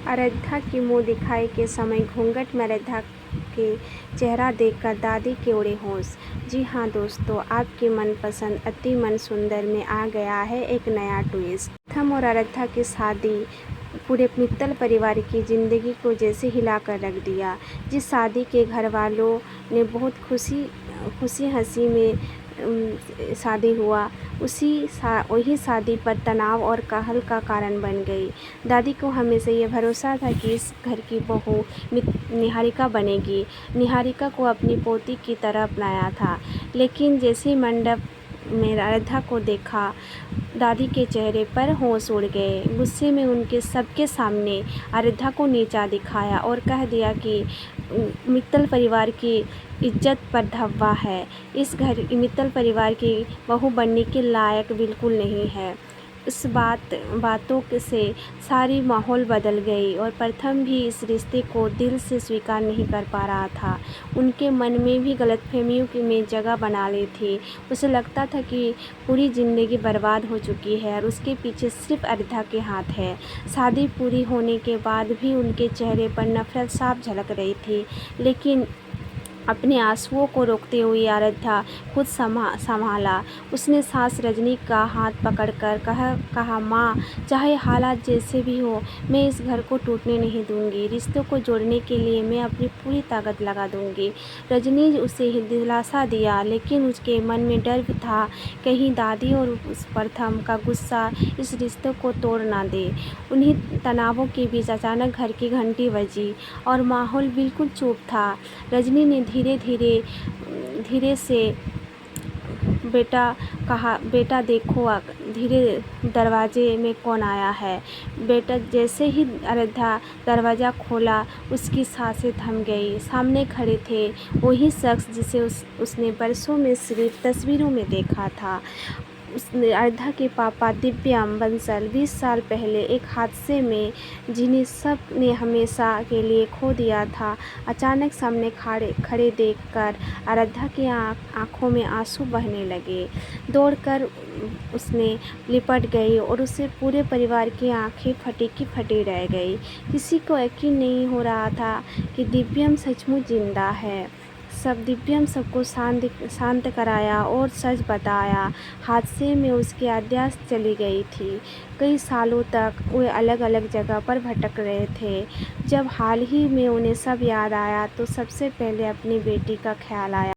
अराध्या की मुँह दिखाई के समय घूंघट में अराध्या के चेहरा देखकर दादी के उड़े होश। जी हाँ दोस्तों, आपके मनपसंद अति मन सुंदर में आ गया है एक नया ट्विस्ट। प्रथम और अराध्या की शादी पूरे मित्तल परिवार की ज़िंदगी को जैसे हिला कर रख दिया। जिस शादी के घर वालों ने बहुत खुशी हंसी में शादी हुआ, वही शादी पर तनाव और कहल का कारण बन गई। दादी को हमेशा ये भरोसा था कि इस घर की बहू निहारिका बनेगी। निहारिका को अपनी पोती की तरह अपनाया था, लेकिन जैसे मंडप में अराध्या को देखा, दादी के चेहरे पर होश उड़ गए। गुस्से में उनके सबके सामने अराध्या को नीचा दिखाया और कह दिया कि मित्तल परिवार की इज्जत पर धब्बा है। इस घर मित्तल परिवार की बहू बनने के लायक बिल्कुल नहीं है। इस बातों से सारी माहौल बदल गई और प्रथम भी इस रिश्ते को दिल से स्वीकार नहीं कर पा रहा था। उनके मन में भी गलतफहमियों में जगह बना ली थी। उसे लगता था कि पूरी ज़िंदगी बर्बाद हो चुकी है और उसके पीछे सिर्फ अराध्या के हाथ है। शादी पूरी होने के बाद भी उनके चेहरे पर नफरत साफ झलक रही थी, लेकिन अपने आंसुओं को रोकते हुए अराध्या खुद संभाला। उसने सास रजनी का हाथ पकड़कर कहा, माँ, चाहे हालात जैसे भी हो, मैं इस घर को टूटने नहीं दूंगी। रिश्तों को जोड़ने के लिए मैं अपनी पूरी ताकत लगा दूंगी। रजनी उसे दिलासा दिया, लेकिन उसके मन में डर भी था, कहीं दादी और उस प्रथम का गुस्सा इस रिश्ते को तोड़ ना दे। उन्हीं तनावों के बीच अचानक घर की घंटी बजी और माहौल बिल्कुल चुप था। रजनी ने धीरे से बेटा कहा, बेटा देखो धीरे दरवाजे में कौन आया है। बेटा जैसे ही अराध्या दरवाज़ा खोला, उसकी सांसें थम गई। सामने खड़े थे वही शख्स जिसे उसने बरसों में सिर्फ तस्वीरों में देखा था। उसने अराध्या के पापा दिव्यम बंसल 20 साल पहले एक हादसे में, जिन्हें सब ने हमेशा के लिए खो दिया था, अचानक सामने खड़े देखकर अराध्या की आंखों में आंसू बहने लगे। दौड़कर उसने लिपट गई और उससे पूरे परिवार की आंखें फटी की फटी रह गई। किसी को यकीन नहीं हो रहा था कि दिव्यम सचमुच जिंदा है। दिव्यम सबको शांत कराया और सच बताया। हादसे में उसकी आद्या चली गई थी। कई सालों तक वे अलग अलग जगह पर भटक रहे थे। जब हाल ही में उन्हें सब याद आया तो सबसे पहले अपनी बेटी का ख्याल आया।